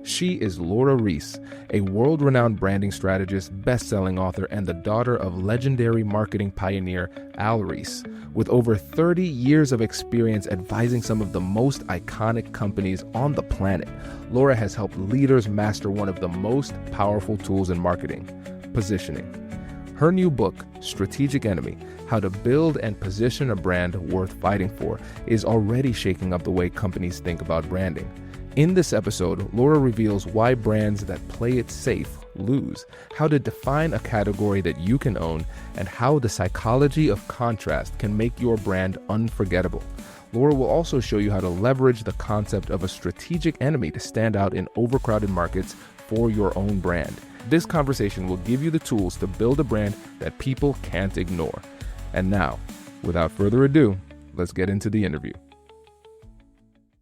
She is Laura Ries, a world-renowned branding strategist, best-selling author, and the daughter of legendary marketing pioneer Al Ries. With over 30 years of experience advising some of the most iconic companies on the planet, Laura has helped leaders master one of the most powerful tools in marketing, positioning. Her new book, Strategic Enemy: How to Build and Position a Brand Worth Fighting For, is already shaking up the way companies think about branding. In this episode, Laura reveals why brands that play it safe lose, how to define a category that you can own, and how the psychology of contrast can make your brand unforgettable. Laura will also show you how to leverage the concept of a strategic enemy to stand out in overcrowded markets for your own brand. This conversation will give you the tools to build a brand that people can't ignore. And now, without further ado, let's get into the interview.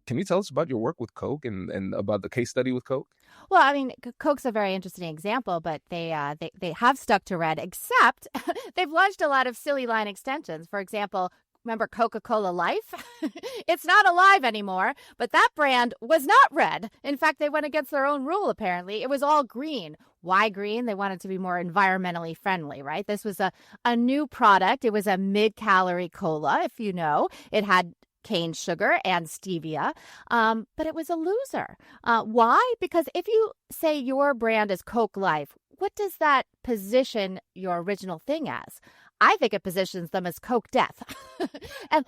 Can you tell us about your work with Coke and about the case study with Coke? Well, I mean, Coke's a very interesting example, but they have stuck to red, except they've launched a lot of silly line extensions. For example, remember Coca-Cola Life? It's not alive anymore, but that brand was not red. In fact, they went against their own rule, apparently. It was all green. Why green? They wanted to be more environmentally friendly, right? This was a new product. It was a mid-calorie cola, if you know. It had cane sugar and stevia, but it was a loser. Why? Because if you say your brand is Coke Life, what does that position your original thing as? I think it positions them as Coke Death. And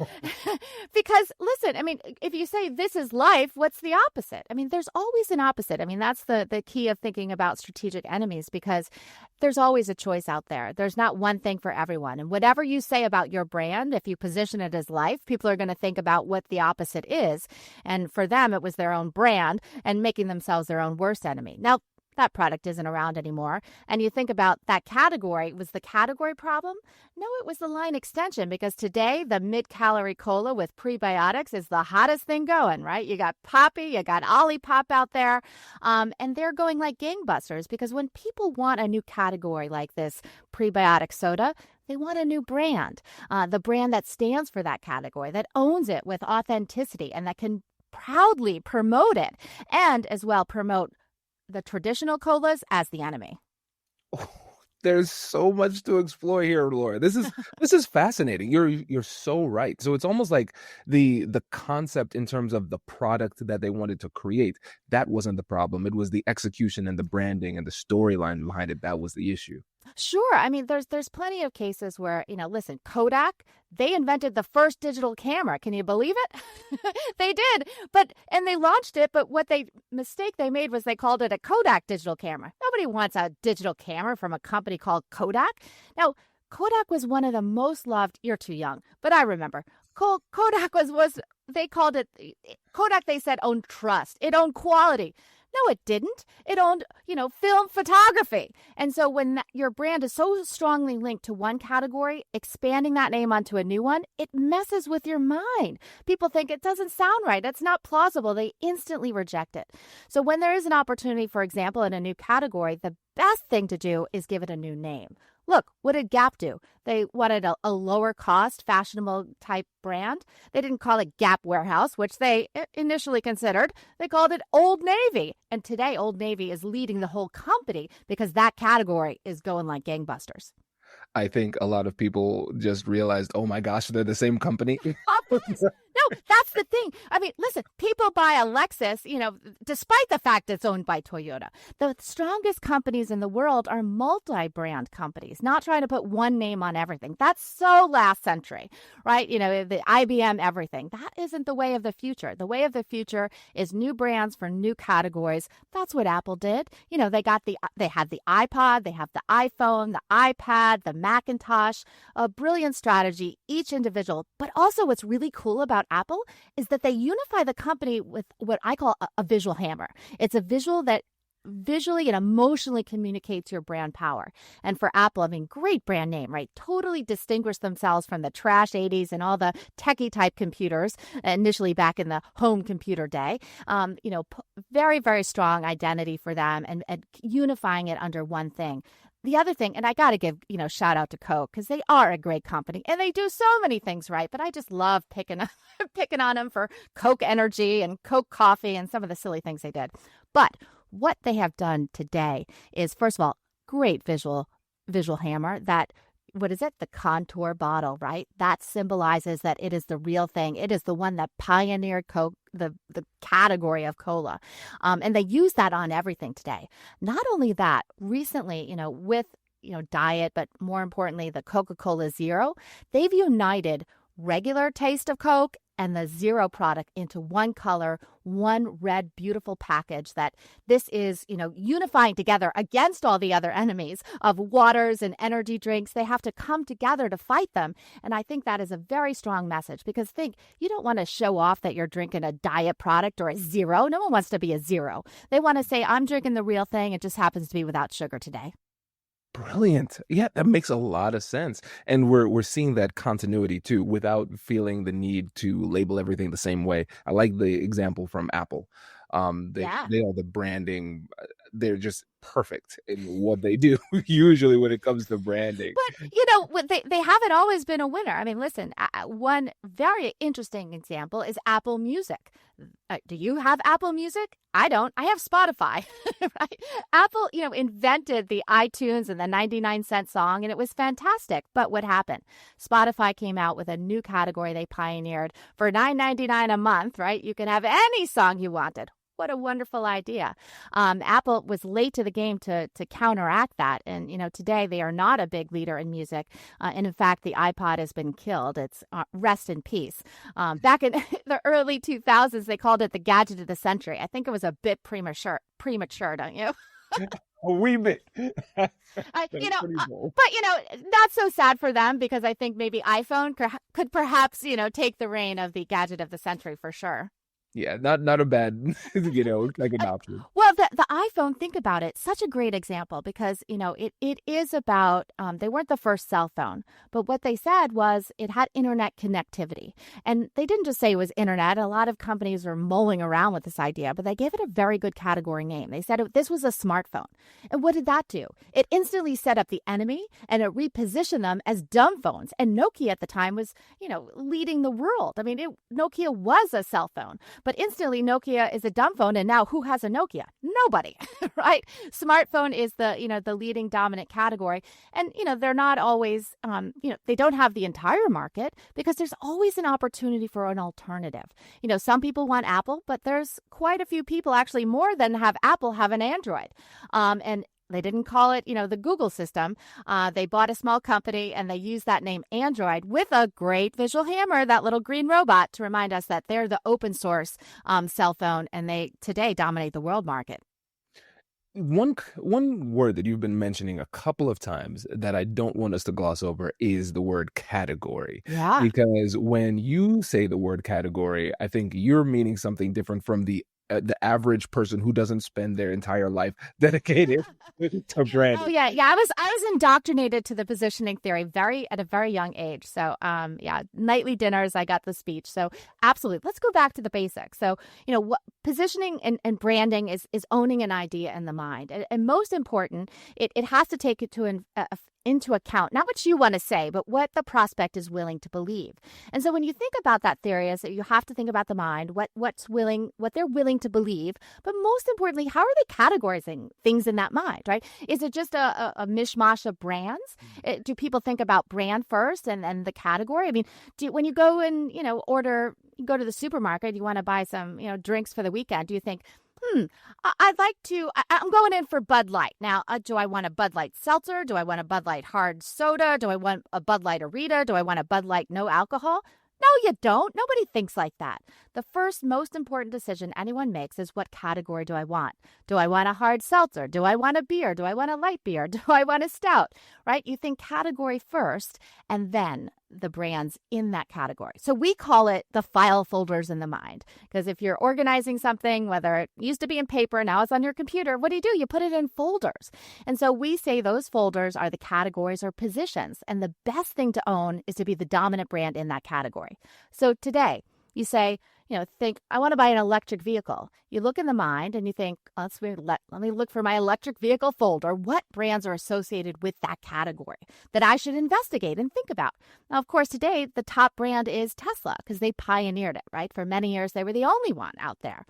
because, listen, I mean, if you say this is life, what's the opposite? I mean, there's always an opposite. I mean, that's the key of thinking about strategic enemies, because there's always a choice out there. There's not one thing for everyone. And whatever you say about your brand, if you position it as life, people are going to think about what the opposite is. And for them, it was their own brand and making themselves their own worst enemy. Now, that product isn't around anymore. And you think about that category, was the category problem? No, it was the line extension, because today the mid-calorie cola with prebiotics is the hottest thing going, right? You got Poppy, you got Olipop out there, and they're going like gangbusters, because when people want a new category like this prebiotic soda, they want a new brand, the brand that stands for that category, that owns it with authenticity, and that can proudly promote it, and as well promote the traditional colas as the enemy. Oh, there's so much to explore here, Laura. This is fascinating. You're so right. So it's almost like the concept in terms of the product that they wanted to create, that wasn't the problem. It was the execution and the branding and the storyline behind it that was the issue. Sure. I mean, there's plenty of cases where, listen, Kodak, they invented the first digital camera. Can you believe it? They did. And they launched it. But mistake they made was they called it a Kodak digital camera. Nobody wants a digital camera from a company called Kodak. Now, Kodak was one of the most loved. You're too young, but I remember. Kodak was they called it Kodak. They said owned trust. It owned quality. No, it didn't. It owned, film photography. And so when your brand is so strongly linked to one category, expanding that name onto a new one, it messes with your mind. People think it doesn't sound right. It's not plausible. They instantly reject it. So when there is an opportunity, for example, in a new category, the best thing to do is give it a new name. Look, what did Gap do? They wanted a lower cost, fashionable type brand. They didn't call it Gap Warehouse, which they initially considered. They called it Old Navy. And today, Old Navy is leading the whole company because that category is going like gangbusters. I think a lot of people just realized, oh my gosh, they're the same company. No, that's the thing. I mean, listen, people buy a Lexus, despite the fact it's owned by Toyota. The strongest companies in the world are multi-brand companies, not trying to put one name on everything. That's so last century, right? The IBM everything. That isn't the way of the future. The way of the future is new brands for new categories. That's what Apple did. They had the iPod, they have the iPhone, the iPad, the Macintosh, a brilliant strategy, each individual. But also what's really cool about Apple is that they unify the company with what I call a visual hammer. It's a visual that visually and emotionally communicates your brand power. And for Apple, I mean, great brand name, right? Totally distinguished themselves from the trash 80s and all the techie type computers, initially back in the home computer day. Very, very strong identity for them and unifying it under one thing. The other thing, and I got to give, shout out to Coke because they are a great company and they do so many things right. But I just love picking on them for Coke Energy and Coke Coffee and some of the silly things they did. But what they have done today is, first of all, great visual hammer that, what is it? The contour bottle, right? That symbolizes that it is the real thing. It is the one that pioneered Coke, the category of cola. And they use that on everything today. Not only that, recently, with, diet, but more importantly, the Coca-Cola Zero, they've united regular taste of Coke and the Zero product into one color, one red, beautiful package that this is, unifying together against all the other enemies of waters and energy drinks. They have to come together to fight them. And I think that is a very strong message, because you don't want to show off that you're drinking a diet product or a Zero. No one wants to be a Zero. They want to say, I'm drinking the real thing. It just happens to be without sugar today. Brilliant. Yeah, that makes a lot of sense. And we're seeing that continuity too, without feeling the need to label everything the same way. I like the example from Apple. They all the branding, they're just perfect in what they do, usually when it comes to branding. But, they haven't always been a winner. I mean, listen, one very interesting example is Apple Music. Do you have Apple Music? I don't. I have Spotify, right? Apple, invented the iTunes and the 99-cent song, and it was fantastic. But what happened? Spotify came out with a new category they pioneered. For $9.99 a month, right? You can have any song you wanted. What a wonderful idea. Apple was late to the game to counteract that. And, today they are not a big leader in music. And in fact, the iPod has been killed. It's rest in peace. Back in the early 2000s, they called it the gadget of the century. I think it was a bit premature, don't you? A wee bit. But, not so sad for them, because I think maybe iPhone could perhaps, take the reign of the gadget of the century for sure. Yeah, not a bad, like an option. Well, the iPhone, think about it, such a great example, because, it is about, they weren't the first cell phone, but what they said was it had internet connectivity. And they didn't just say it was internet. A lot of companies were mulling around with this idea, but they gave it a very good category name. They said this was a smartphone. And what did that do? It instantly set up the enemy, and it repositioned them as dumb phones. And Nokia at the time was, leading the world. I mean, Nokia was a cell phone. But instantly, Nokia is a dumb phone, and now who has a Nokia? Nobody, right? Smartphone is the leading dominant category, and they're not always, they don't have the entire market, because there's always an opportunity for an alternative. Some people want Apple, but there's quite a few people, actually more than have Apple, have an Android, and they didn't call it, the Google system. They bought a small company, and they used that name Android with a great visual hammer, that little green robot, to remind us that they're the open source cell phone, and they today dominate the world market. One word that you've been mentioning a couple of times that I don't want us to gloss over is the word category. Yeah. Because when you say the word category, I think you're meaning something different from the average person who doesn't spend their entire life dedicated to branding. Oh yeah. I was indoctrinated to the positioning theory at a very young age. So nightly dinners, I got the speech. So absolutely, let's go back to the basics. So what positioning and branding is owning an idea in the mind, and most important, it has to take it into account, not what you want to say, but what the prospect is willing to believe. And so when you think about that theory, is that you have to think about the mind, what they're willing to believe, but most importantly, how are they categorizing things in that mind, right? Is it just a mishmash of brands? Do people think about brand first and then the category? I mean, when you go and, you go to the supermarket, you want to buy some, drinks for the weekend, do you think, I'm going in for Bud Light. Now, do I want a Bud Light seltzer? Do I want a Bud Light hard soda? Do I want a Bud Light Arita? Do I want a Bud Light no alcohol? No, you don't. Nobody thinks like that. The first most important decision anyone makes is, what category do I want? Do I want a hard seltzer? Do I want a beer? Do I want a light beer? Do I want a stout? Right? You think category first, and then the brands in that category. So we call it the file folders in the mind, because if you're organizing something, whether it used to be in paper, now it's on your computer, what do? You put it in folders. And so we say those folders are the categories or positions. And the best thing to own is to be the dominant brand in that category. So today, you say, think, I want to buy an electric vehicle. You look in the mind and you think, let me look for my electric vehicle folder. What brands are associated with that category that I should investigate and think about? Now, of course, today, the top brand is Tesla because they pioneered it, right? For many years, they were the only one out there.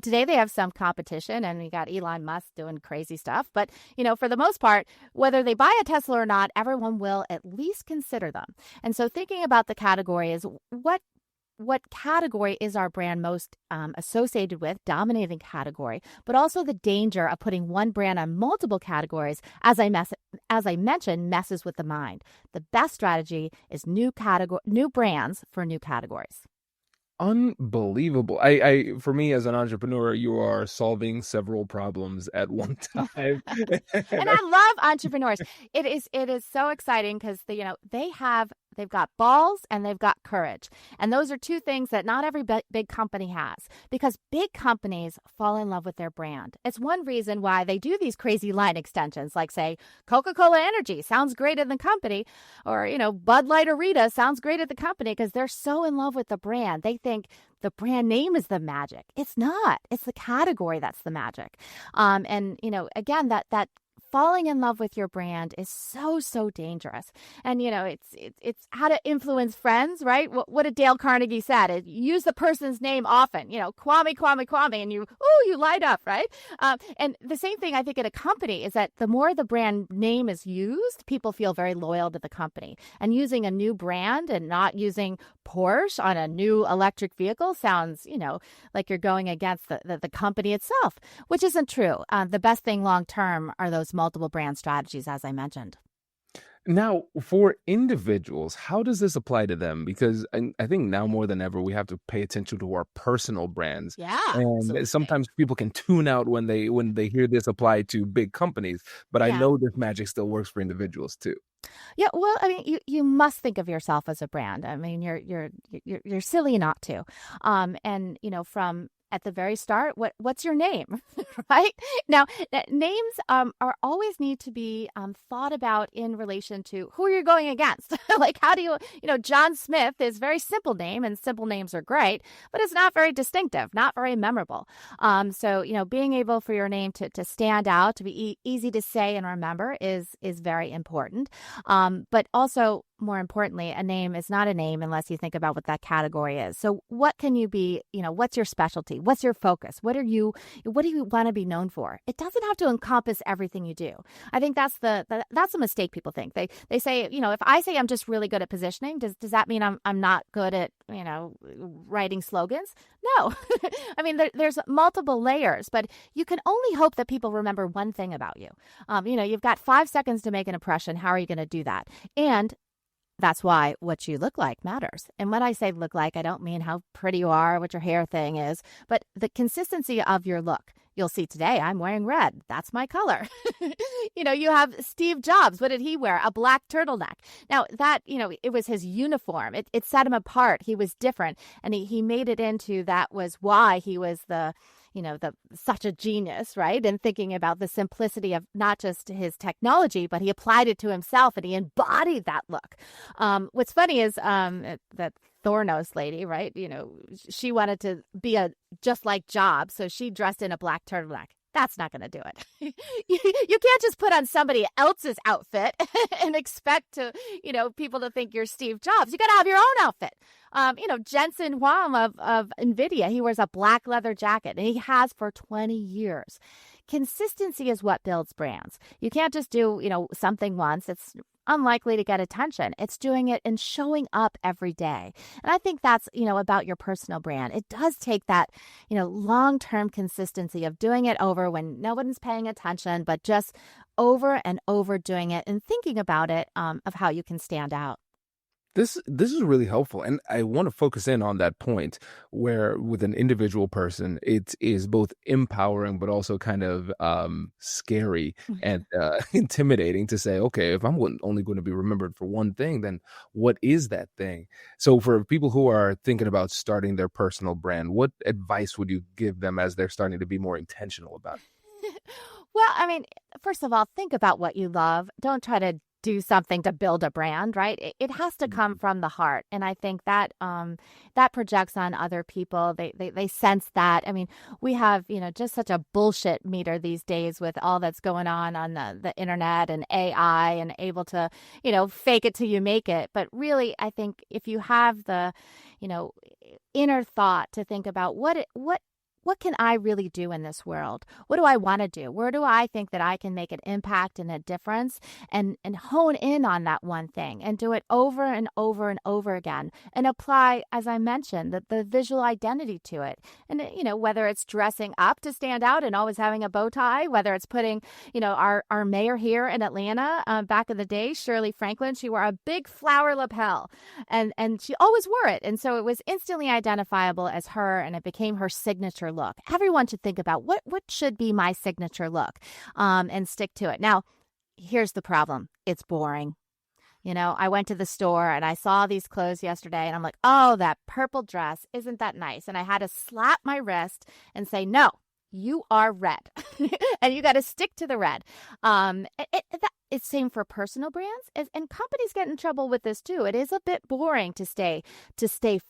Today, they have some competition, and you got Elon Musk doing crazy stuff. But, for the most part, whether they buy a Tesla or not, everyone will at least consider them. And so thinking about the category is what category is our brand most associated with, dominating category, but also the danger of putting one brand on multiple categories, as I mentioned, messes with the mind. The best strategy is new brands for new categories. Unbelievable. I for me as an entrepreneur, you are solving several problems at one time. And I love entrepreneurs. It is so exciting because they've got balls and they've got courage. And those are two things that not every big company has, because big companies fall in love with their brand. It's one reason why they do these crazy line extensions, like, say, Coca-Cola Energy sounds great at the company, or, Bud Light or Rita sounds great at the company, because they're so in love with the brand. They think the brand name is the magic. It's not. It's the category that's the magic. And, again, that falling in love with your brand is so, so dangerous. And, it's how to influence friends, right? What did Dale Carnegie said? Use the person's name often, Kwame, and you light up, right? And the same thing I think at a company is that the more the brand name is used, people feel very loyal to the company. And using a new brand and not using Porsche on a new electric vehicle sounds, like you're going against the company itself, which isn't true. The best thing long term are those multiple brand strategies, as I mentioned. Now, for individuals, how does this apply to them? Because I think now more than ever, we have to pay attention to our personal brands. Yeah, And absolutely. sometimes people can tune out when they hear this apply to big companies. But I Yeah. know this magic still works for individuals too. Yeah, well, I mean, you must think of yourself as a brand. I mean, you're silly not to. And from at the very start, what's your name, right? Now, names are always need to be thought about in relation to who you're going against. Like, how do John Smith is a very simple name, and simple names are great, but it's not very distinctive, not very memorable. So being able for your name to stand out, to be easy to say and remember is very important. But also, more importantly, a name is not a name unless you think about what that category is. So what can you be, what's your specialty? What's your focus? What do you want to be known for? It doesn't have to encompass everything you do. I think that's that's a mistake people think. They say, if I say I'm just really good at positioning, does that mean I'm not good at, writing slogans? No. I mean, there's multiple layers, but you can only hope that people remember one thing about you. You've got 5 seconds to make an impression. How are you going to do that? And that's why what you look like matters. And when I say look like, I don't mean how pretty you are, what your hair thing is, but the consistency of your look. You'll see today I'm wearing red. That's my color. You have Steve Jobs. What did he wear? A black turtleneck. Now that, it was his uniform. It set him apart. He was different. And he made it into that was why he was such a genius, right? And thinking about the simplicity of not just his technology, but he applied it to himself and he embodied that look. What's funny is that Thornos lady, right? She wanted to be just like Jobs, so she dressed in a black turtleneck. That's not going to do it. You can't just put on somebody else's outfit and expect people to think you're Steve Jobs. You got to have your own outfit. Jensen Huang of NVIDIA, he wears a black leather jacket, and he has for 20 years. Consistency is what builds brands. You can't just do, something once. It's unlikely to get attention. It's doing it and showing up every day. And I think that's, about your personal brand. It does take that, long-term consistency of doing it over when no one's paying attention, but just over and over doing it and thinking about it, of how you can stand out. This is really helpful, and I want to focus in on that point where with an individual person, it is both empowering but also kind of scary and intimidating to say, okay, if I'm only going to be remembered for one thing, then what is that thing? So for people who are thinking about starting their personal brand, what advice would you give them as they're starting to be more intentional about it? Well, I mean, first of all, think about what you love. Don't try to do something to build a brand, right? It has to come from the heart. And I think that that projects on other people. They sense that. I mean, we have, just such a bullshit meter these days with all that's going on the internet and AI and able to, fake it till you make it. But really, I think if you have the, inner thought to think about what can I really do in this world? What do I want to do? Where do I think that I can make an impact and a difference, and hone in on that one thing and do it over and over and over again, and apply, as I mentioned, the visual identity to it. And, whether it's dressing up to stand out and always having a bow tie, whether it's putting, our mayor here in Atlanta, back in the day, Shirley Franklin, she wore a big flower lapel and she always wore it. And so it was instantly identifiable as her, and it became her signature look. Everyone should think about what should be my signature look, and stick to it. Now, here's the problem. It's boring. I went to the store and I saw these clothes yesterday and I'm like, oh, that purple dress, isn't that nice? And I had to slap my wrist and say, no, you are red and you got to stick to the red. It's same for personal brands, and companies get in trouble with this too. It is a bit boring to stay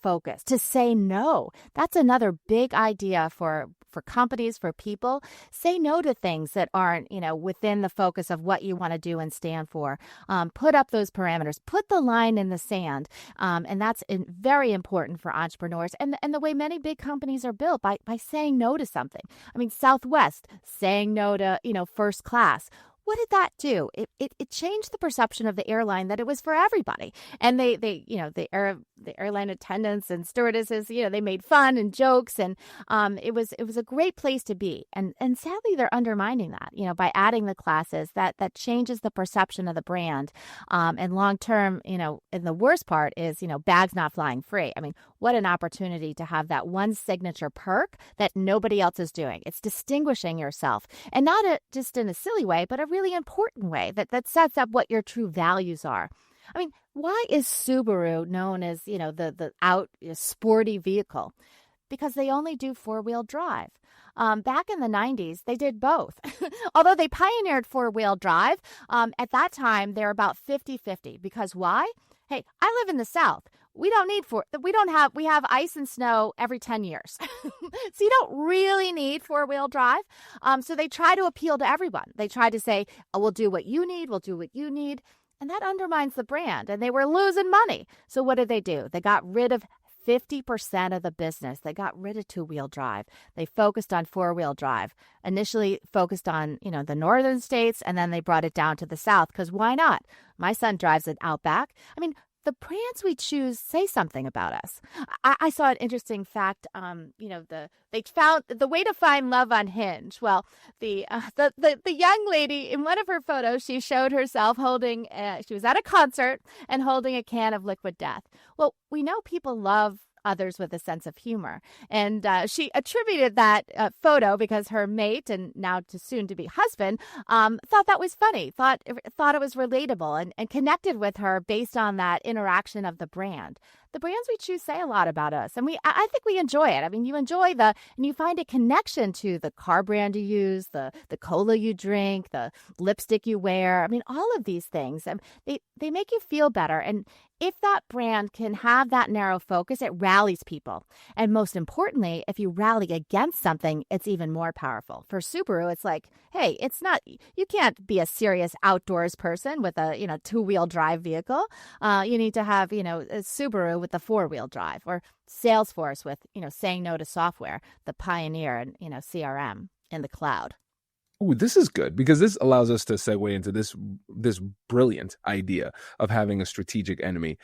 focused, to say no. That's another big idea for companies, for people. Say no to things that aren't, within the focus of what you want to do and stand for. Put up those parameters, put the line in the sand. And that's very important for entrepreneurs and the way many big companies are built by saying no to something. I mean, Southwest saying no to, first class. What did that do? It changed the perception of the airline that it was for everybody. And the airline attendants and stewardesses, they made fun and jokes, and it was a great place to be. And sadly, they're undermining that, by adding the classes. That changes the perception of the brand. And long term, and the worst part is, bags not flying free. I mean, what an opportunity to have that one signature perk that nobody else is doing. It's distinguishing yourself, and not just in a silly way, but a really important way that sets up what your true values are. I mean, why is Subaru known as, the sporty vehicle? Because they only do four-wheel drive. Back in the 90s, they did both. Although they pioneered four-wheel drive, at that time, they're about 50-50. Because why? Hey, I live in the South. We have ice and snow every 10 years. So you don't really need four-wheel drive. So they try to appeal to everyone. They try to say, oh, we'll do what you need. We'll do what you need. And that undermines the brand. And they were losing money. So what did they do? They got rid of 50% of the business. They got rid of two-wheel drive. They focused on four-wheel drive. Initially focused on, the northern states, and then they brought it down to the South. Because why not? My son drives an Outback. I mean, the brands we choose say something about us. I saw an interesting fact. They found the way to find love on Hinge. Well, the young lady in one of her photos, she showed herself holding. She was at a concert and holding a can of Liquid Death. Well, we know people love others with a sense of humor. And she attributed that photo because her mate, and now to soon to be husband, thought that was funny, thought it was relatable, and connected with her based on that interaction of the brand. The brands we choose say a lot about us, and I think we enjoy it. I mean, you enjoy and you find a connection to the car brand you use, the cola you drink, the lipstick you wear. I mean, all of these things, they make you feel better. And if that brand can have that narrow focus, it rallies people. And most importantly, if you rally against something, it's even more powerful. For Subaru, it's like, hey, you can't be a serious outdoors person with a, two-wheel drive vehicle. You need to have, a Subaru with the four-wheel drive, or Salesforce with, saying no to software, the pioneer and, CRM in the cloud. Ooh, this is good, because this allows us to segue into this brilliant idea of having a strategic enemy.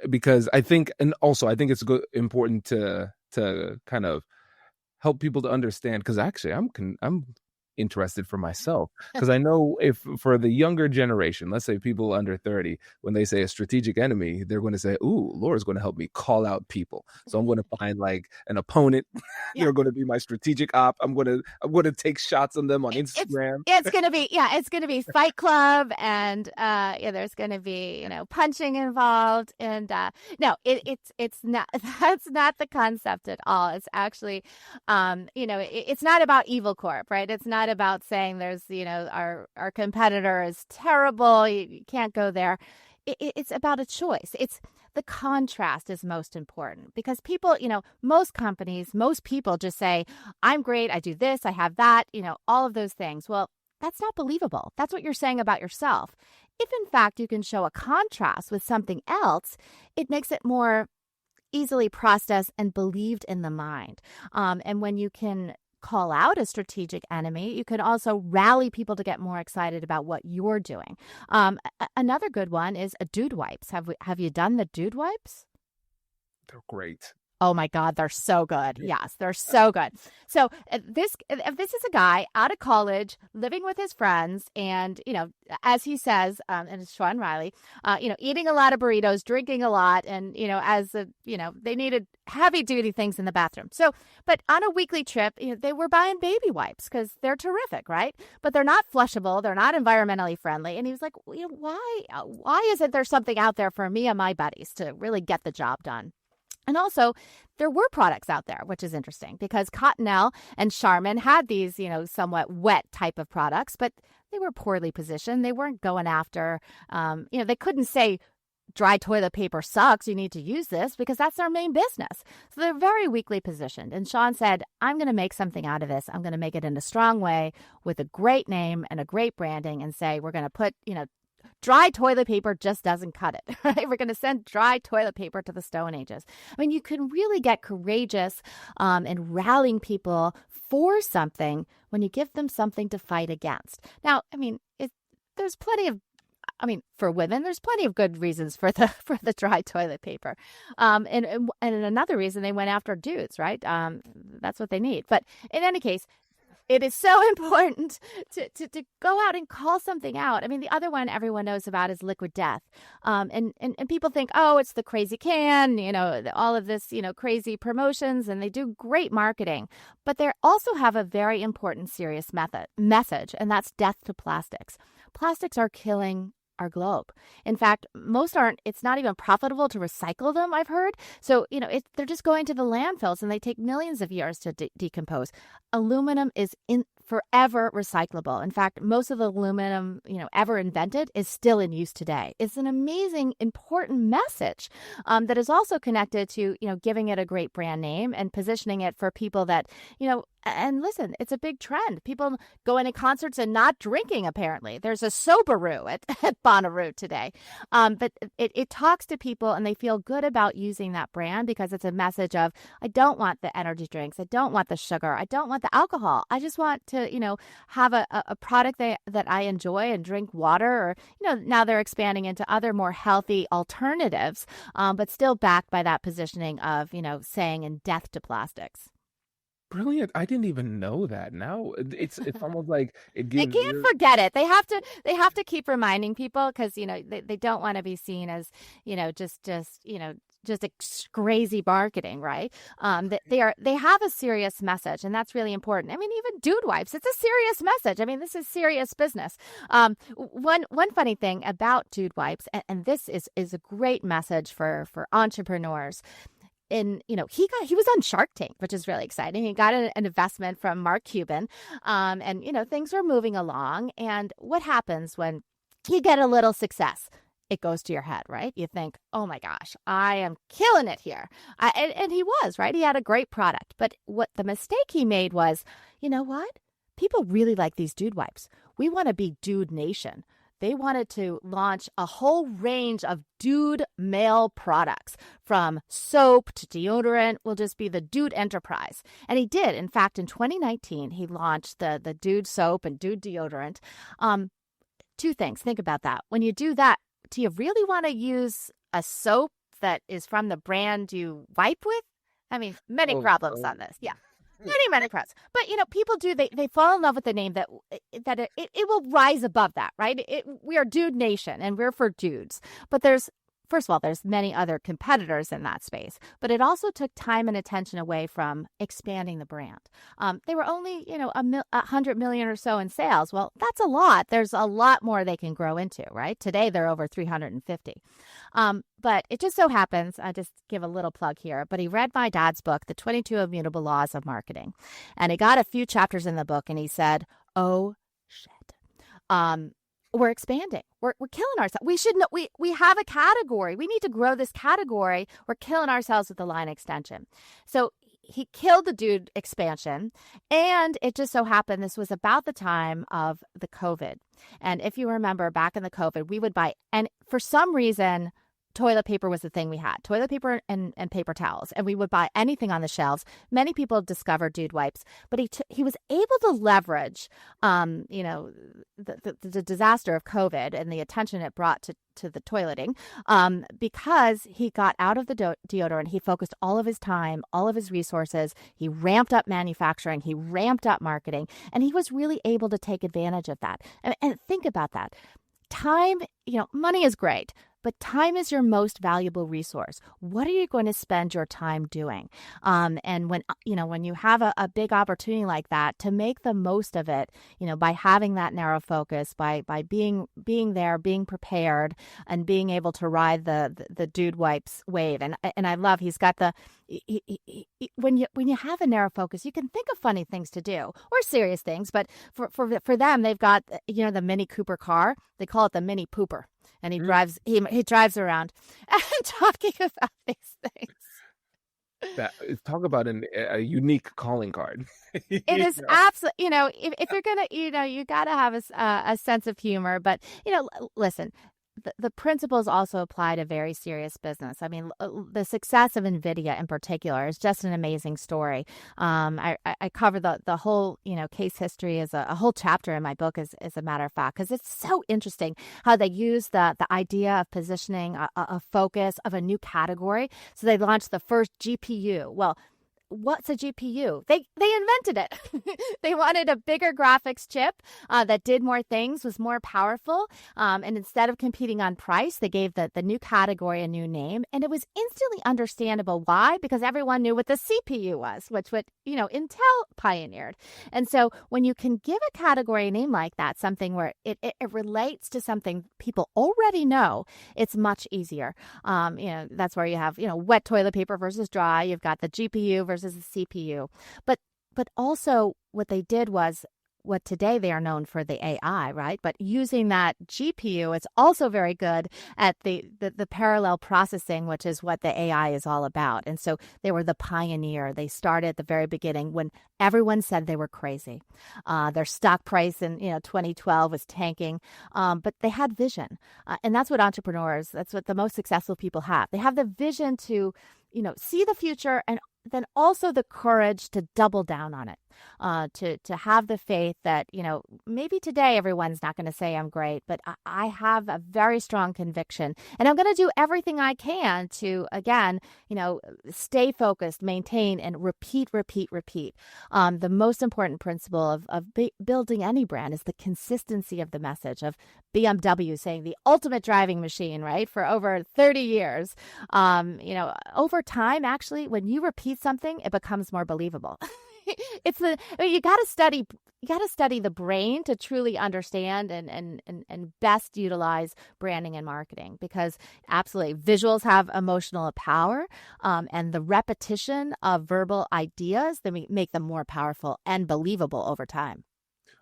Because I think it's important to kind of help people to understand, because actually I'm interested for myself, because I know if for the younger generation, let's say people under 30, when they say a strategic enemy, they're going to say, ooh, Laura's going to help me call out people. So I'm going to find like an opponent. You're going to be my strategic op. I'm going to take shots on them on Instagram. It's going to be Fight Club, and there's going to be, punching involved. And no, it's not, that's not the concept at all. It's actually, it's not about Evil Corp, right? It's not not about saying there's, our competitor is terrible. You can't go there. It's about a choice. It's the contrast is most important because people, most companies, most people just say, I'm great. I do this. I have that, all of those things. Well, that's not believable. That's what you're saying about yourself. If in fact you can show a contrast with something else, it makes it more easily processed and believed in the mind. And when you can call out a strategic enemy, you can also rally people to get more excited about what you're doing. Another good one is dude wipes. Have you done the dude wipes? They're great. Oh my God, they're so good. Yes, they're so good. So if this is a guy out of college living with his friends and, as he says, and it's Sean Riley, eating a lot of burritos, drinking a lot. And, they needed heavy duty things in the bathroom. So, but on a weekly trip, they were buying baby wipes because they're terrific, right? But they're not flushable. They're not environmentally friendly. And he was like, why isn't there something out there for me and my buddies to really get the job done? And also, there were products out there, which is interesting because Cottonelle and Charmin had these, somewhat wet type of products, but they were poorly positioned. They weren't going after, they couldn't say dry toilet paper sucks. You need to use this because that's their main business. So they're very weakly positioned. And Sean said, I'm going to make something out of this. I'm going to make it in a strong way with a great name and a great branding and say, we're going to put, dry toilet paper just doesn't cut it, right? We're going to send dry toilet paper to the Stone Ages. I mean, you can really get courageous in rallying people for something when you give them something to fight against. Now, there's plenty of, for women, there's plenty of good reasons for the dry toilet paper. And another reason they went after dudes, right? That's what they need. But in any case, it is so important to go out and call something out. The other one everyone knows about is liquid death. And people think, oh, it's the crazy can, all of this, crazy promotions, and they do great marketing. But they also have a very important, serious message, and that's death to plastics. Plastics are killing our globe. In fact, it's not even profitable to recycle them, I've heard. So, they're just going to the landfills and they take millions of years to decompose. Aluminum is forever recyclable. In fact, most of the aluminum, ever invented is still in use today. It's an amazing, important message that is also connected to, giving it a great brand name and positioning it for people that, and listen, it's a big trend. People going to concerts and not drinking, apparently. There's a soberoo at Bonnaroo today. But it talks to people and they feel good about using that brand because it's a message of, I don't want the energy drinks. I don't want the sugar. I don't want the alcohol. I just want to, have a product that I enjoy and drink water or, now they're expanding into other more healthy alternatives, but still backed by that positioning of, saying in death to plastics. Brilliant. I didn't even know that. Now it's almost like it gives. They can't forget it. They have to keep reminding people because they don't want to be seen as just crazy marketing, right? They have a serious message, and that's really important. Even dude wipes, it's a serious message. This is serious business. One funny thing about dude wipes, and this is a great message for entrepreneurs. He was on Shark Tank, which is really exciting. He got an investment from Mark Cuban, and things were moving along. And what happens when you get a little success? It goes to your head, right? You think, oh my gosh, I am killing it here. And he was, right? He had a great product. But what the mistake he made was, you know what? People really like these dude wipes. We want to be Dude Nation. They wanted to launch a whole range of dude male products from soap to deodorant will just be the dude enterprise. And he did. In fact, in 2019, he launched the dude soap and dude deodorant. Two things. Think about that. When you do that, do you really want to use a soap that is from the brand you wipe with? Many problems on this. Yeah. Many problems. But, people do, they fall in love with the name that it will rise above that, right? We are Dude Nation and we're for dudes. But first of all, there's many other competitors in that space, but it also took time and attention away from expanding the brand. They were only, 100 million or so in sales. Well, that's a lot. There's a lot more they can grow into, right? Today, they're over 350. But it just so happens, I just give a little plug here, but he read my dad's book, The 22 Immutable Laws of Marketing. And he got a few chapters in the book and he said, oh shit. We're expanding. We're killing ourselves. We should know, we have a category. We need to grow this category. We're killing ourselves with the line extension. So he killed the dude expansion. And it just so happened this was about the time of the COVID. And if you remember back in the COVID, we would buy, and for some reason, toilet paper was the thing we had. Toilet paper and paper towels. And we would buy anything on the shelves. Many people discovered dude wipes, but he was able to leverage, the disaster of COVID and the attention it brought to the toileting, because he got out of the deodorant. He focused all of his time, all of his resources. He ramped up manufacturing. He ramped up marketing. And he was really able to take advantage of that. And think about that. Time, money is great, but time is your most valuable resource. What are you going to spend your time doing? And when you have a big opportunity like that, to make the most of it, by having that narrow focus, by being there, being prepared, and being able to ride the dude wipes wave. And I love, he's got when you have a narrow focus, you can think of funny things to do or serious things. But for them, they've got the Mini Cooper car. They call it the Mini Pooper. And he drives around and talking about these things. Talk about a unique calling card. It is absolutely, if you're going to, you got to have a sense of humor. But, listen, the principles also apply to very serious business. I mean, the success of NVIDIA in particular is just an amazing story. I cover the whole, case history as a whole chapter in my book, as a matter of fact, because it's so interesting how they use the idea of positioning, a focus of a new category. So they launched the first GPU. Well, what's a GPU? They invented it. They wanted a bigger graphics chip that did more things, was more powerful. And instead of competing on price, they gave the new category a new name. And it was instantly understandable. Why? Because everyone knew what the CPU was, which Intel pioneered. And so when you can give a category a name like that, something where it relates to something people already know, it's much easier. That's where you have, wet toilet paper versus dry. You've got the GPU versus the CPU. But also what they did was what today they are known for the AI, right? But using that GPU, it's also very good at the parallel processing, which is what the AI is all about. And so they were the pioneer. They started at the very beginning when everyone said they were crazy. Their stock price in 2012 was tanking, but they had vision. And that's what entrepreneurs, that's what the most successful people have. They have the vision to see the future, and then also the courage to double down on it, to have the faith that, maybe today everyone's not going to say I'm great, but I have a very strong conviction, and I'm going to do everything I can to, again, stay focused, maintain, and repeat. The most important principle of building any brand is the consistency of the message, of BMW saying the ultimate driving machine, right? For over 30 years. Over time, actually, when you repeat something, it becomes more believable. You got to study the brain to truly understand and best utilize branding and marketing, because absolutely visuals have emotional power, and the repetition of verbal ideas, they make them more powerful and believable over time.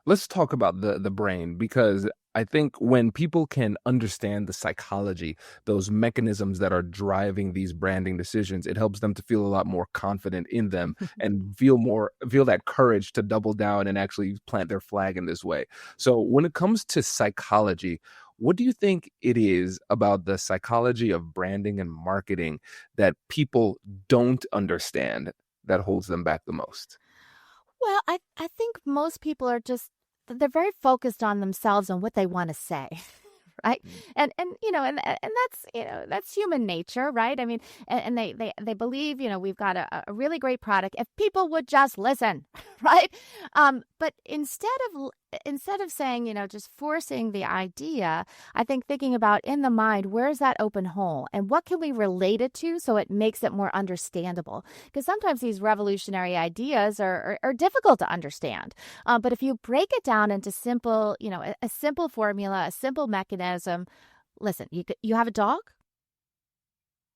Let's talk about the brain, because I think when people can understand the psychology, those mechanisms that are driving these branding decisions, it helps them to feel a lot more confident in them and feel that courage to double down and actually plant their flag in this way. So when it comes to psychology, what do you think it is about the psychology of branding and marketing that people don't understand that holds them back the most? Well, I think most people are they're very focused on themselves and what they want to say. Right. And that's human nature. Right. I mean, and they believe, we've got a really great product if people would just listen. Right. But instead of saying, just forcing the idea, I think thinking about in the mind, where's that open hole and what can we relate it to so it makes it more understandable? Because sometimes these revolutionary ideas are difficult to understand. But if you break it down into simple, a simple formula, a simple mechanism. Listen, you have a dog?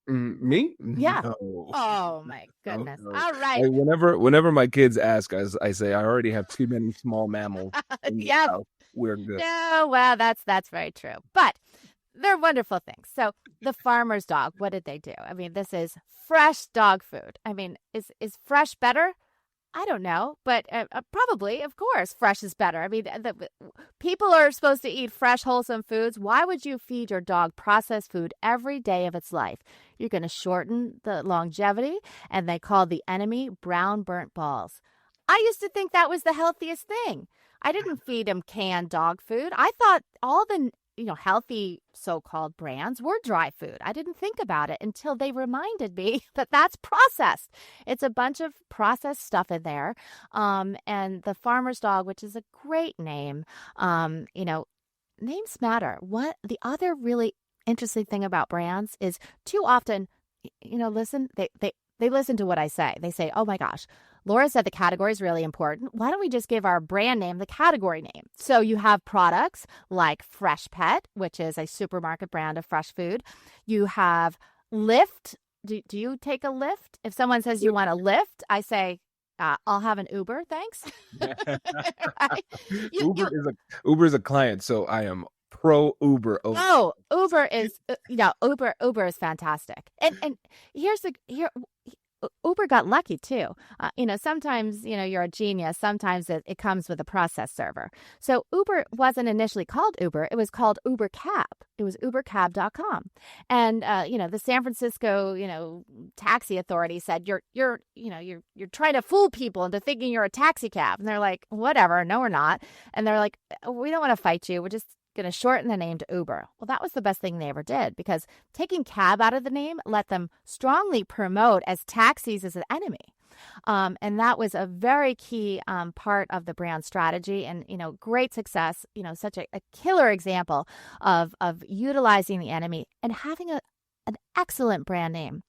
Me? Yeah. No. Oh my No, goodness. no. All right. Whenever my kids ask, I say I already have too many small mammals in this Yeah. house. We're good. No, well, that's very true. But they're wonderful things. So the farmer's dog, what did they do? I mean, this is fresh dog food. I mean, is fresh better? I don't know, but probably, of course, fresh is better. I mean, people are supposed to eat fresh, wholesome foods. Why would you feed your dog processed food every day of its life? You're going to shorten the longevity, and they call the enemy brown burnt balls. I used to think that was the healthiest thing. I didn't feed him canned dog food. I thought all the healthy so-called brands were dry food. I didn't think about it until they reminded me that that's processed. It's a bunch of processed stuff in there. And the farmer's dog, which is a great name, names matter. What the other really interesting thing about brands is too often, listen, they listen to what I say. They say, oh my gosh, Laura said the category is really important. Why don't we just give our brand name the category name? So you have products like Fresh Pet, which is a supermarket brand of fresh food. You have Lyft. Do you take a Lyft? If someone says you want a Lyft, I say, I'll have an Uber, thanks. Right? Uber is a client, so I am pro Uber. Oh, Uber is Uber is fantastic. And Uber got lucky too. Sometimes, you're a genius. Sometimes it comes with a process server. So Uber wasn't initially called Uber. It was called Uber Cab. It was ubercab.com. And, the San Francisco, taxi authority said, you're trying to fool people into thinking you're a taxi cab. And they're like, whatever. No, we're not. And they're like, we don't want to fight you. We're just going to shorten the name to Uber. Well, that was the best thing they ever did because taking cab out of the name let them strongly promote as taxis as an enemy. And that was a very key part of the brand strategy and, great success, such a killer example of utilizing the enemy and having an excellent brand name.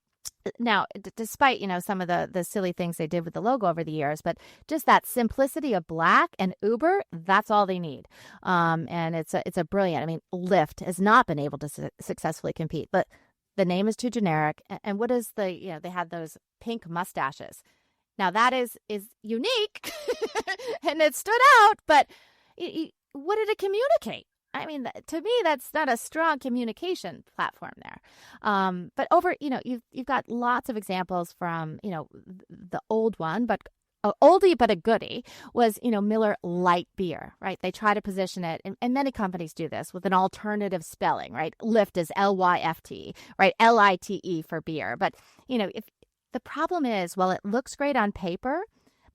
Now, despite, some of the silly things they did with the logo over the years, but just that simplicity of black and Uber, that's all they need. And it's a brilliant, Lyft has not been able to successfully compete, but the name is too generic. And what is they had those pink mustaches. Now that is unique and it stood out, but what did it communicate? To me, that's not a strong communication platform there. But over, you've got lots of examples from, the old one, but oldie but a goodie was, Miller Light Beer, right? They try to position it, and many companies do this with an alternative spelling, right? Lyft is Lyft, right? Lite for beer. But, if the problem is, while it looks great on paper,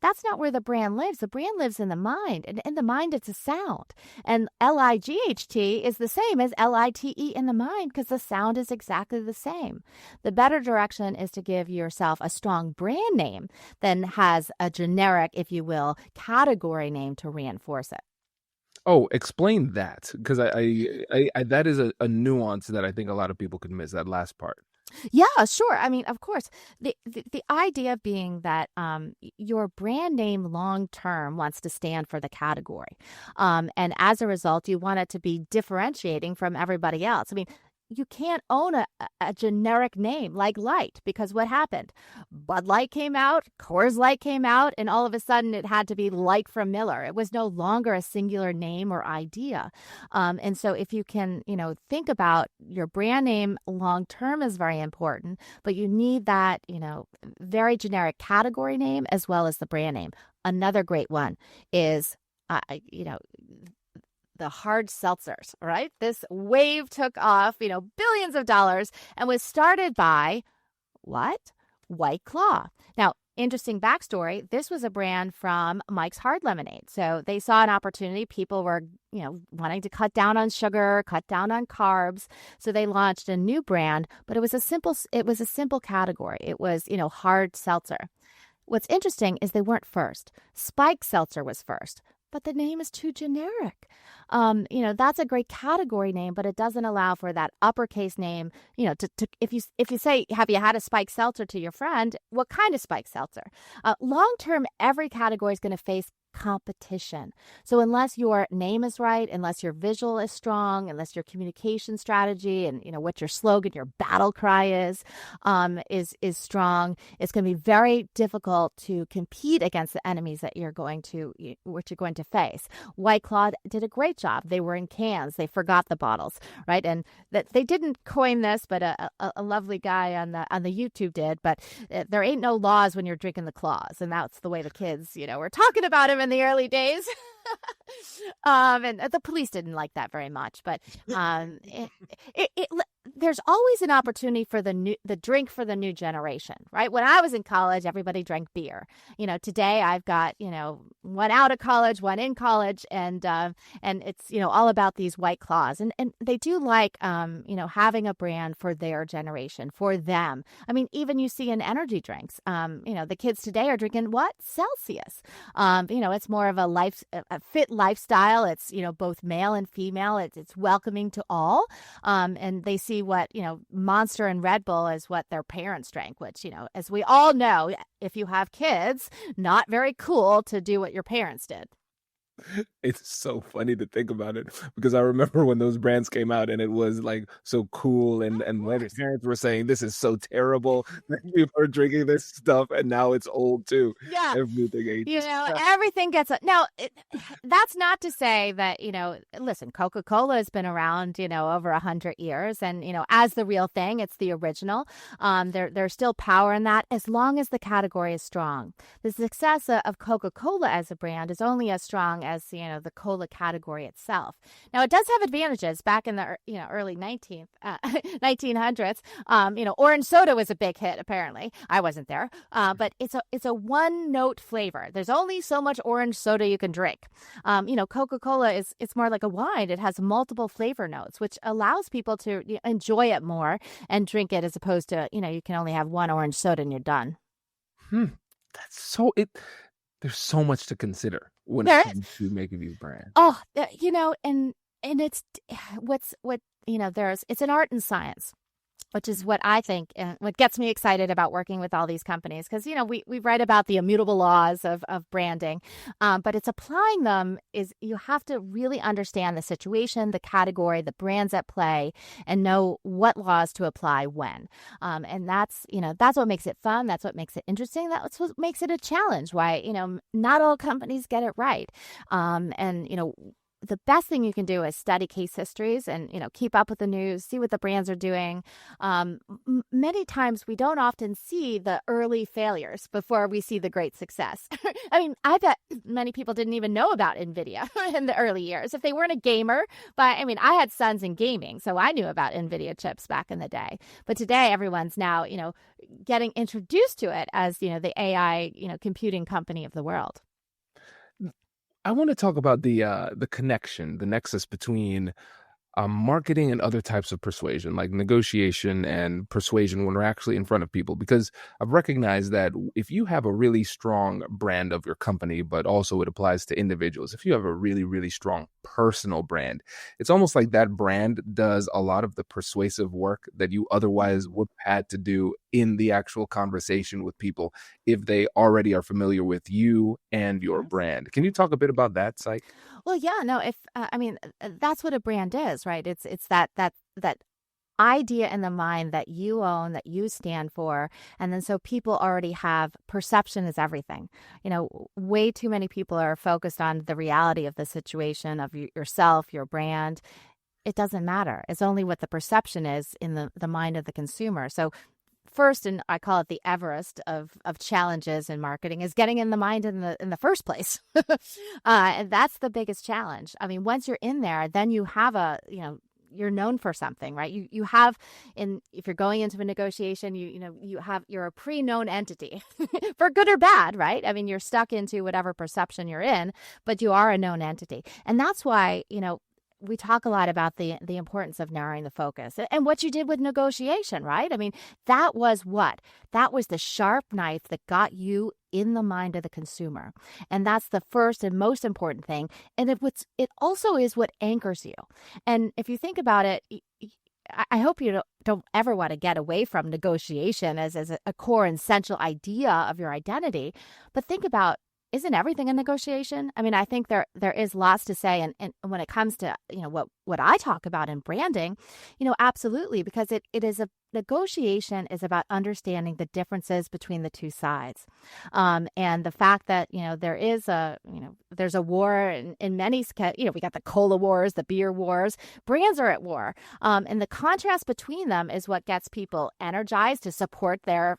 that's not where the brand lives. The brand lives in the mind. And in the mind, it's a sound. And Light is the same as Lite in the mind because the sound is exactly the same. The better direction is to give yourself a strong brand name than has a generic, if you will, category name to reinforce it. Oh, explain that because I that is a nuance that I think a lot of people could miss, that last part. Yeah, sure. Of course, the idea being that your brand name long term wants to stand for the category. And as a result, you want it to be differentiating from everybody else. You can't own a generic name like Light because what happened? Bud Light came out, Coors Light came out, and all of a sudden it had to be Light from Miller. It was no longer a singular name or idea. And so if you can, think about your brand name long term is very important, but you need that, very generic category name as well as the brand name. Another great one is, the hard seltzers, right? This wave took off, billions of dollars and was started by what? White Claw. Now, interesting backstory. This was a brand from Mike's Hard Lemonade. So they saw an opportunity. People were, wanting to cut down on sugar, cut down on carbs. So they launched a new brand, but it was a simple category. It was, hard seltzer. What's interesting is they weren't first. Spike Seltzer was first. But the name is too generic. That's a great category name, but it doesn't allow for that uppercase name. To if you say, have you had a spike seltzer to your friend? What kind of spike seltzer? Long term, every category is going to face competition. So unless your name is right, unless your visual is strong, unless your communication strategy and what your slogan, your battle cry is strong, it's going to be very difficult to compete against the enemies that you're going to face. White Claw did a great job. They were in cans. They forgot the bottles, right? And that they didn't coin this, but a lovely guy on the YouTube did. But there ain't no laws when you're drinking the claws, and that's the way the kids, were talking about him in the early days. And the police didn't like that very much, but there's always an opportunity for the drink for the new generation, right? When I was in college, everybody drank beer. Today I've got one out of college, one in college, and it's all about these White Claws, and they do like having a brand for their generation, for them. I mean, even you see in energy drinks, the kids today are drinking what? Celsius. It's more of a fit lifestyle. It's both male and female. It's welcoming to all, and they see what Monster and Red Bull is what their parents drank, which as we all know, if you have kids, not very cool to do what your parents did. It's so funny to think about it, because I remember when those brands came out and it was like so cool, and my parents were saying this is so terrible that people are drinking this stuff, and now it's old too. Yeah. Everything ages. Everything gets now. That's not to say that listen, Coca-Cola has been around over 100 years, and as the real thing, it's the original. There's still power in that as long as the category is strong. The success of Coca-Cola as a brand is only as strong as the cola category itself. Now, it does have advantages. Back in the early 1900s, orange soda was a big hit. Apparently, I wasn't there, but it's a one note flavor. There's only so much orange soda you can drink. Coca-Cola it's more like a wine. It has multiple flavor notes, which allows people to enjoy it more and drink it, as opposed to you can only have one orange soda and you're done. That's so it. There's so much to consider when it comes to making these brands. Oh, and it's it's an art and science, which is what I think and what gets me excited about working with all these companies. Because, we write about the immutable laws of branding, but it's applying them is you have to really understand the situation, the category, the brands at play, and know what laws to apply when. And that's what makes it fun. That's what makes it interesting. That's what makes it a challenge. Why, not all companies get it right. The best thing you can do is study case histories and, keep up with the news, see what the brands are doing. Many times we don't often see the early failures before we see the great success. I mean, I bet many people didn't even know about NVIDIA in the early years if they weren't a gamer. But I mean, I had sons in gaming, so I knew about NVIDIA chips back in the day. But today everyone's now, getting introduced to it as, the AI, computing company of the world. I want to talk about the connection, the nexus between marketing and other types of persuasion, like negotiation and persuasion when we're actually in front of people. Because I've recognized that if you have a really strong brand of your company, but also it applies to individuals, if you have a really, really strong personal brand, it's almost like that brand does a lot of the persuasive work that you otherwise would have had to do in the actual conversation with people if they already are familiar with you and your brand. Can you talk a bit about that, Psych? Well, yeah, no, that's what a brand is, right? It's that idea in the mind that you own, that you stand for. And then so people already have perception is everything. Way too many people are focused on the reality of the situation, of yourself, your brand. It doesn't matter. It's only what the perception is in the mind of the consumer. So first, and I call it the Everest of challenges in marketing, is getting in the mind in the first place. And that's the biggest challenge. I mean, once you're in there, then you have you're known for something, right? You have, if you're going into a negotiation, you're a pre-known entity for good or bad, right? I mean, you're stuck into whatever perception you're in, but you are a known entity. And that's why, we talk a lot about the importance of narrowing the focus and what you did with negotiation, right? I mean, that was what? That was the sharp knife that got you in the mind of the consumer. And that's the first and most important thing. And it also is what anchors you. And if you think about it, I hope you don't ever want to get away from negotiation as a core and central idea of your identity. But think about isn't everything a negotiation? I mean, I think there is lots to say, and when it comes to what I talk about in branding, absolutely, because it is a negotiation is about understanding the differences between the two sides, and the fact that there's a war in many we got the cola wars, the beer wars, brands are at war, and the contrast between them is what gets people energized to support their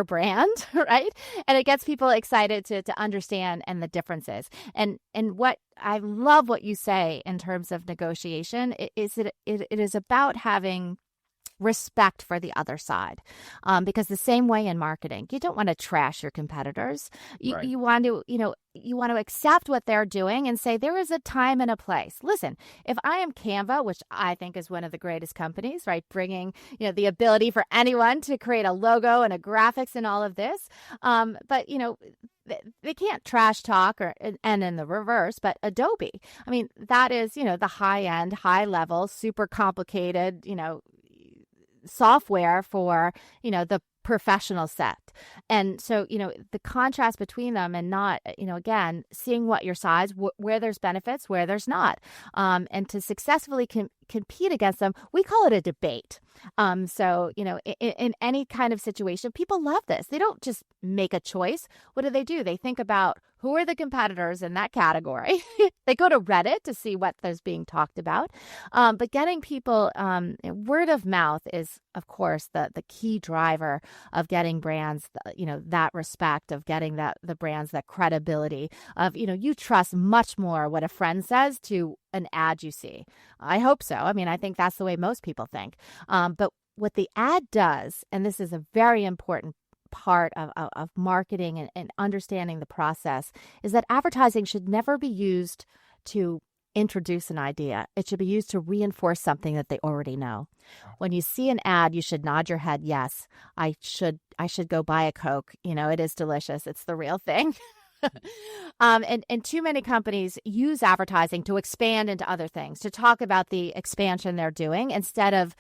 brand, right? And it gets people excited to understand and the differences. And what I love what you say in terms of negotiation is it is about having respect for the other side, because the same way in marketing, you don't want to trash your competitors. Right. You want to you want to accept what they're doing and say there is a time and a place. Listen, if I am Canva, which I think is one of the greatest companies, right, bringing the ability for anyone to create a logo and a graphics and all of this, but they can't trash talk and in the reverse. But Adobe, I mean, that is the high end, high level, super complicated software for the professional set. And so the contrast between them, and not again, seeing what your size, where there's benefits, where there's not, and to successfully compete against them, we call it a debate. So in any kind of situation, people love this. They don't just make a choice. What do? They think about who are the competitors in that category. They go to Reddit to see what is being talked about. But getting people, word of mouth is, of course, the key driver of getting brands, that respect, of getting the brands, that credibility of, you trust much more what a friend says to an ad you see. I hope so. I mean, I think that's the way most people think. But what the ad does, and this is a very important part of marketing and understanding the process, is that advertising should never be used to introduce an idea. It should be used to reinforce something that they already know. When you see an ad, you should nod your head, yes, I should go buy a Coke. It is delicious. It's the real thing. And too many companies use advertising to expand into other things, to talk about the expansion they're doing, instead of,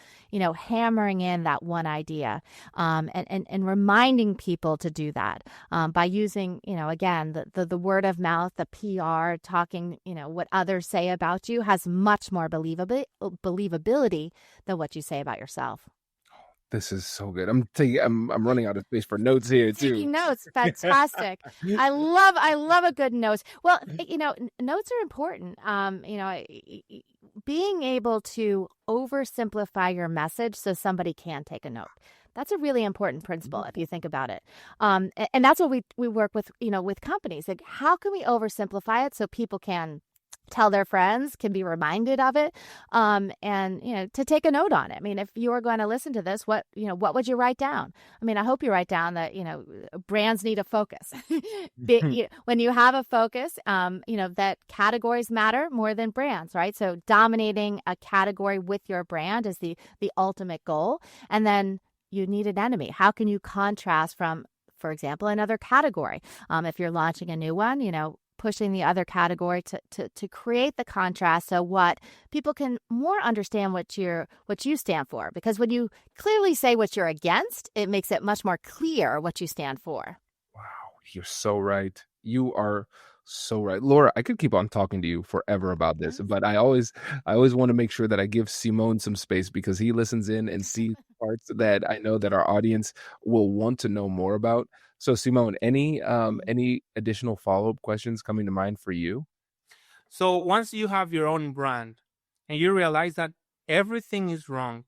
hammering in that one idea, and reminding people to do that, by using, again, the word of mouth, the PR, talking, what others say about you has much more believability than what you say about yourself. This is so good. I'm running out of space for notes here too. Taking notes, fantastic. I love a good notes. Well, notes are important. Being able to oversimplify your message so somebody can take a note. That's a really important principle if you think about it. And that's what we work with, with companies. Like, how can we oversimplify it so people can tell their friends, can be reminded of it, and to take a note on it. I mean, if you were going to listen to this, what would you write down? I mean, I hope you write down that brands need a focus. When you have a focus, that categories matter more than brands, right? So dominating a category with your brand is the ultimate goal. And then you need an enemy. How can you contrast from, for example, another category? If you're launching a new one, pushing the other category to create the contrast, so what people can more understand what you stand for. Because when you clearly say what you're against, it makes it much more clear what you stand for. Wow, you're so right. You are so right. Laura, I could keep on talking to you forever about this, but I always want to make sure that I give Simone some space, because he listens in and sees parts that I know that our audience will want to know more about. So Simone, any additional follow-up questions coming to mind for you? So once you have your own brand and you realize that everything is wrong,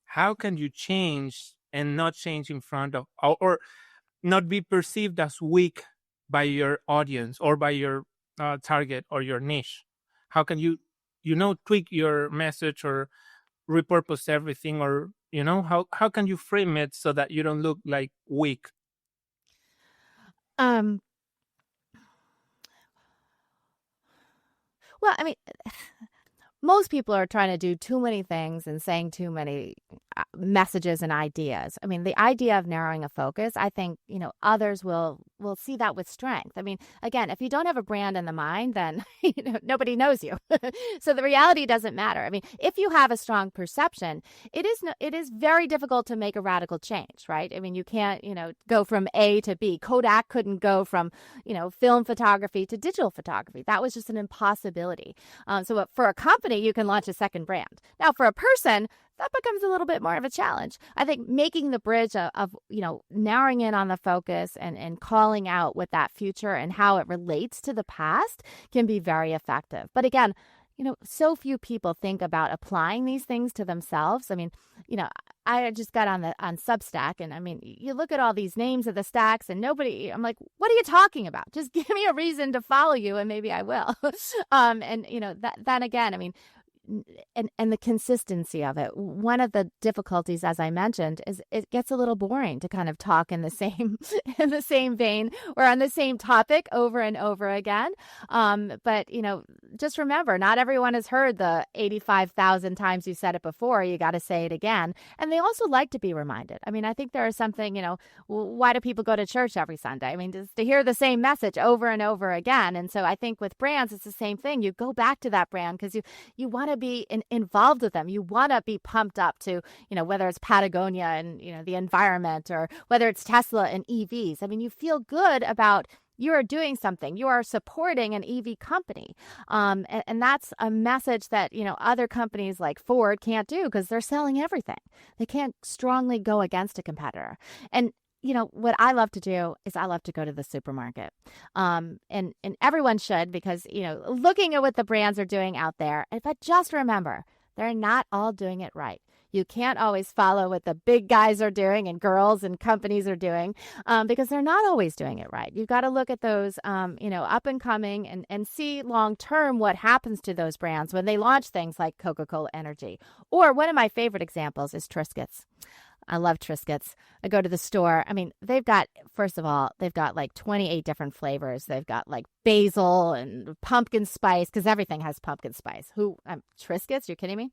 how can you change and not change in front of, or not be perceived as weak by your audience or by your target or your niche? How can you tweak your message or repurpose everything, or how can you frame it so that you don't look like weak? Well, I mean, most people are trying to do too many things and saying too many messages and ideas. I mean, the idea of narrowing a focus, I think, others will see that with strength. I mean, again, if you don't have a brand in the mind, then nobody knows you. So the reality doesn't matter. I mean, if you have a strong perception, it is very difficult to make a radical change, right? I mean, you can't, go from A to B. Kodak couldn't go from, film photography to digital photography. That was just an impossibility. So for a company, you can launch a second brand. Now, for a person, that becomes a little bit more of a challenge. I think making the bridge of narrowing in on the focus and calling out what that future and how it relates to the past can be very effective. But again, so few people think about applying these things to themselves. I mean, I just got on Substack, and I mean, you look at all these names of the stacks, and I'm like, what are you talking about? Just give me a reason to follow you, and maybe I will. Then again, I mean, and the consistency of it. One of the difficulties, as I mentioned, is it gets a little boring to kind of talk in the same vein or on the same topic over and over again. But just remember, not everyone has heard the 85,000 times you said it before. You got to say it again. And they also like to be reminded. I mean, I think there is something, why do people go to church every Sunday? I mean, just to hear the same message over and over again. And so I think with brands, it's the same thing. You go back to that brand because you want to be involved with them. You want to be pumped up to, whether it's Patagonia and, the environment, or whether it's Tesla and EVs. I mean, you feel good about you are doing something. You are supporting an EV company. And that's a message that, other companies like Ford can't do because they're selling everything. They can't strongly go against a competitor. And what I love to do is I love to go to the supermarket. And everyone should, because, looking at what the brands are doing out there, but just remember, they're not all doing it right. You can't always follow what the big guys are doing and girls and companies are doing because they're not always doing it right. You've got to look at those, up and coming and see long term what happens to those brands when they launch things like Coca-Cola Energy. Or one of my favorite examples is Triscuits. I love Triscuits. I go to the store. I mean, first of all, they've got like 28 different flavors. They've got like basil and pumpkin spice, because everything has pumpkin spice. Triscuits? You're kidding me?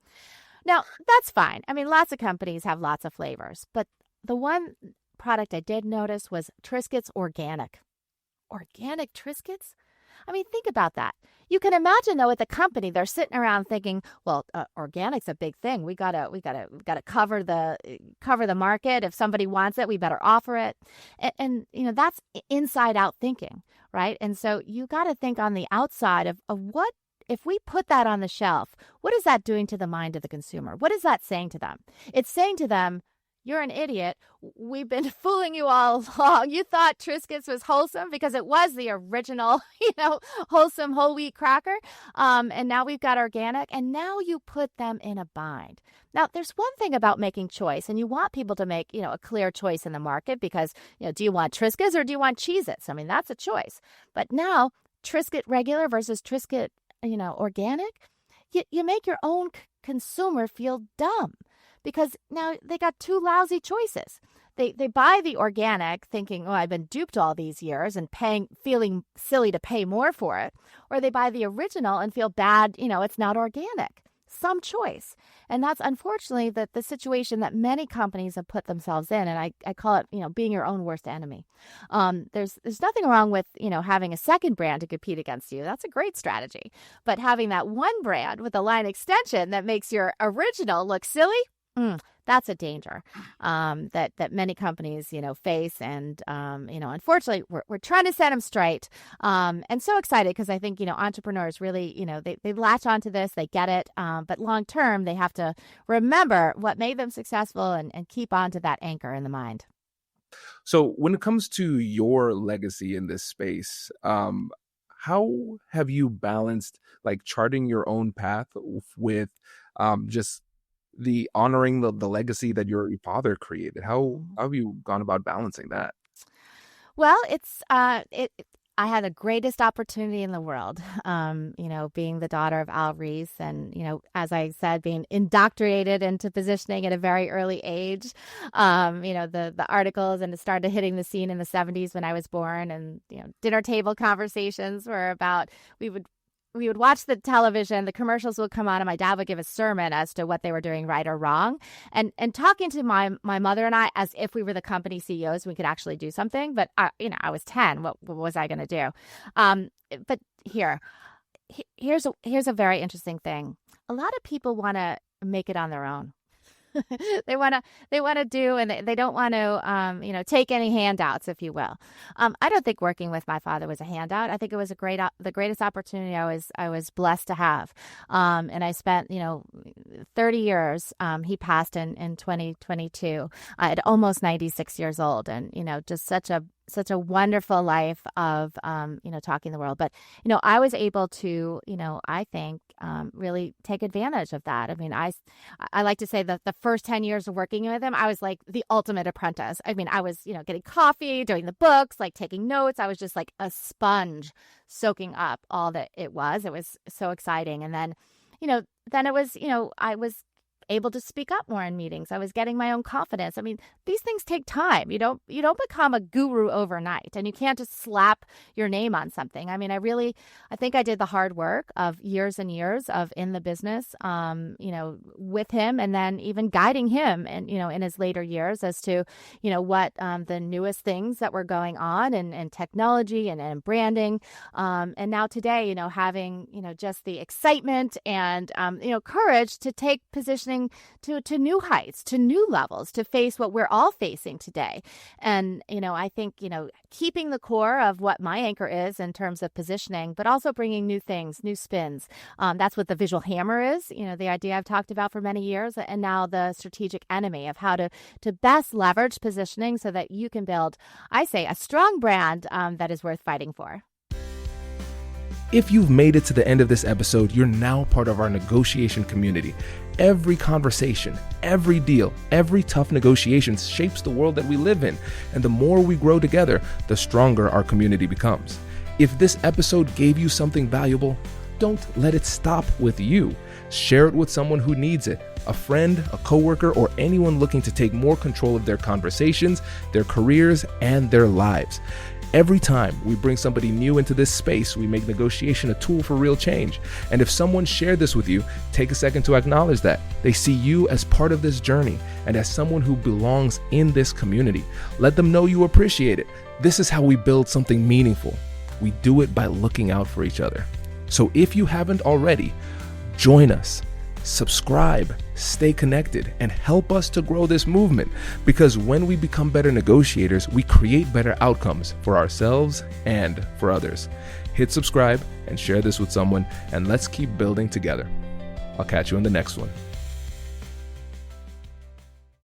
Now, that's fine. I mean, lots of companies have lots of flavors. But the one product I did notice was Triscuits Organic. Organic Triscuits? I mean, think about that. You can imagine, though, at the company, they're sitting around thinking, well, organic's a big thing. We gotta cover the market. If somebody wants it, we better offer it. And that's inside out thinking, right? And so you got to think on the outside of what, if we put that on the shelf, what is that doing to the mind of the consumer? What is that saying to them? It's saying to them, you're an idiot. We've been fooling you all along. You thought Triscuits was wholesome because it was the original, wholesome whole wheat cracker. And now we've got organic, and now you put them in a bind. Now, there's one thing about making choice, and you want people to make, a clear choice in the market because, do you want Triscuits or do you want Cheez-Its? I mean, that's a choice. But now, Triscuit regular versus Triscuit, organic, you make your own consumer feel dumb. Because now they got two lousy choices. They buy the organic thinking, I've been duped all these years and feeling silly to pay more for it. Or they buy the original and feel bad, it's not organic. Some choice. And that's unfortunately the situation that many companies have put themselves in. And I call it, being your own worst enemy. There's nothing wrong with, having a second brand to compete against you. That's a great strategy. But having that one brand with a line extension that makes your original look silly, that's a danger that many companies, face. And, unfortunately, we're trying to set them straight. And so excited because I think, entrepreneurs really, they latch onto this, they get it. But long term, they have to remember what made them successful and keep on to that anchor in the mind. So when it comes to your legacy in this space, how have you balanced like charting your own path with just the honoring the legacy that your father created? How have you gone about balancing that? Well, I had the greatest opportunity in the world, being the daughter of Laura Ries and, as I said, being indoctrinated into positioning at a very early age. The articles, and it started hitting the scene in the 70s when I was born, and, dinner table conversations were about, we would we would watch the television, the commercials would come on, and my dad would give a sermon as to what they were doing right or wrong. And talking to my mother and I as if we were the company CEOs, we could actually do something. But I was 10. What was I going to do? But here's a very interesting thing. A lot of people want to make it on their own. They want to do, and they don't want to, take any handouts, if you will. I don't think working with my father was a handout. I think it was the greatest opportunity I was blessed to have. And I spent, 30 years. He passed in 2022 at almost 96 years old, and just such a wonderful life of, talking the world. But, I was able to, I think, really take advantage of that. I mean, I like to say that the first 10 years of working with him, I was like the ultimate apprentice. I mean, I was, getting coffee, doing the books, like taking notes. I was just like a sponge soaking up all that it was. It was so exciting. And then, then it was, I was able to speak up more in meetings. I was getting my own confidence. I mean, these things take time. You don't become a guru overnight, and you can't just slap your name on something. I mean, I think I did the hard work of years and years of in the business, with him, and then even guiding him and, in his later years as to, what the newest things that were going on and technology and branding. And now today, having, just the excitement and, courage to take positioning to new heights, to new levels, to face what we're all facing today. And, I think, keeping the core of what my anchor is in terms of positioning, but also bringing new things, new spins. That's what the visual hammer is, the idea I've talked about for many years, and now the strategic enemy of how to best leverage positioning so that you can build, I say, a strong brand that is worth fighting for. If you've made it to the end of this episode, you're now part of our negotiation community. Every conversation, every deal, every tough negotiation shapes the world that we live in. And the more we grow together, the stronger our community becomes. If this episode gave you something valuable, don't let it stop with you. Share it with someone who needs it, a friend, a coworker, or anyone looking to take more control of their conversations, their careers, and their lives. Every time we bring somebody new into this space, we make negotiation a tool for real change. And if someone shared this with you, take a second to acknowledge that. They see you as part of this journey and as someone who belongs in this community. Let them know you appreciate it. This is how we build something meaningful. We do it by looking out for each other. So if you haven't already, join us. Subscribe, stay connected, and help us to grow this movement, because when we become better negotiators, we create better outcomes for ourselves and for others. Hit subscribe and share this with someone, and let's keep building together. I'll catch you in the next one.